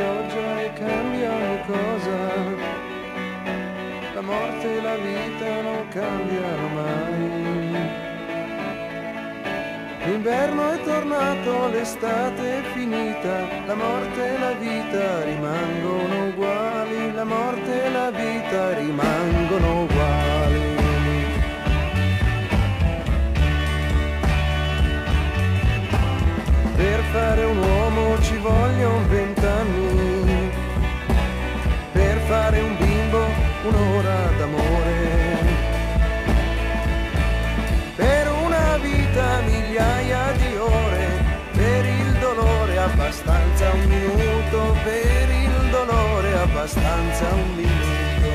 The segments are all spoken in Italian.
pioggia e cambia ogni cosa. La morte e la vita non cambiano mai. L'inverno è tornato, l'estate è finita, la morte e la vita rimangono uguali, la morte e la vita rimangono uguali. Per fare un uomo ci vogliono 20 anni, per fare un bimbo un'ora d'amore. Per una vita migliaia di ore, per il dolore abbastanza un minuto, per il dolore abbastanza un minuto.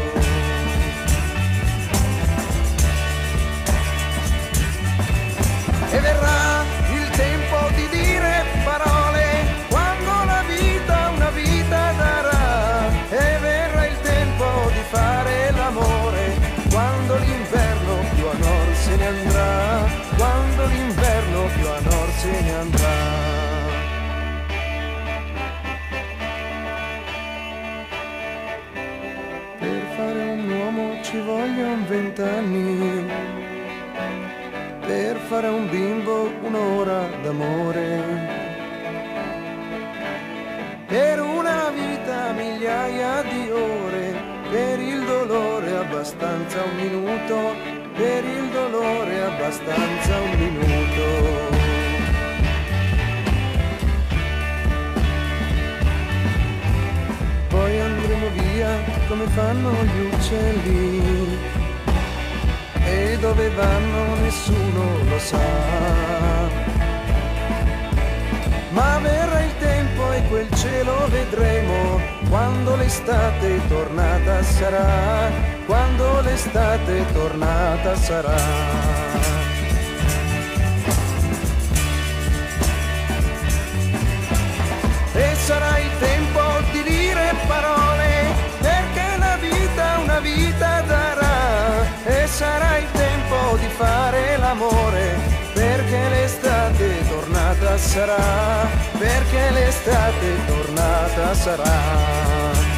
E verrà il tempo di dire parole, quando la vita una vita darà. E verrà il tempo di fare l'amore, quando l'inverno più a nord se ne andrà, quando l'inverno più a nord se ne andrà. Per fare un uomo ci vogliono 20 anni, per fare un bimbo un'ora d'amore. Per una vita migliaia di ore, per il dolore abbastanza un minuto, per il dolore abbastanza un minuto. Poi andremo via come fanno gli uccelli, e dove vanno nessuno lo sa. Ma verrà il tempo e quel cielo vedremo, quando l'estate tornata sarà, quando l'estate tornata sarà. E sarà il tempo di dire parole, perché la vita una vita darà. E sarà il tempo di fare l'amore, perché l'estate tornata sarà, perché l'estate tornata sarà.